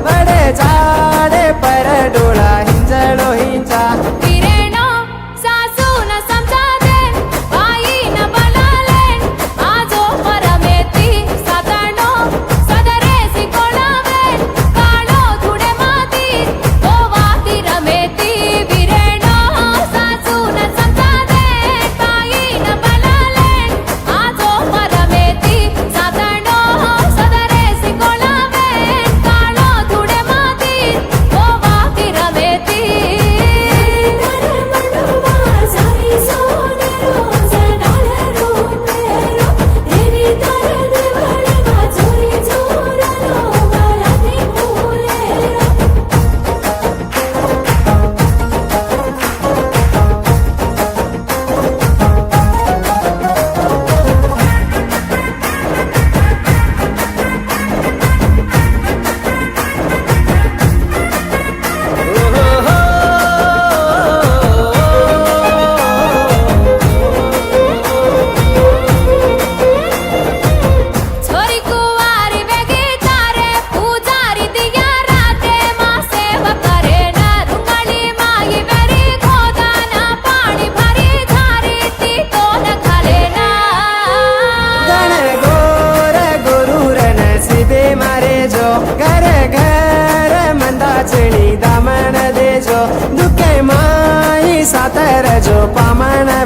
वडे झाडे पर डोळा हिंजळो हिंचा वीरेनो सासू न समजावे बाई न बनाले आजो परमेती सातनो सदरे सिकोळावे काळो थुडे माती ओ वाती रमेती वीरेनो सासू न समजावे बाई न बनाले आजो परमेती सातनो सदरे सिकोळावे काळो थुडे माती ओ वाती रमेती छोरी कुवारी वेगी तारे पूजारी दिया राते माँ सेवा करे न रुंगली माई वेरी खोदाना पाणी भरी झारी ती तो न खाले ना गण गोर गुरुर नसीबे मारे जो घर घर मंदाचणी दामन देजो दुखे माई सातर जो पामण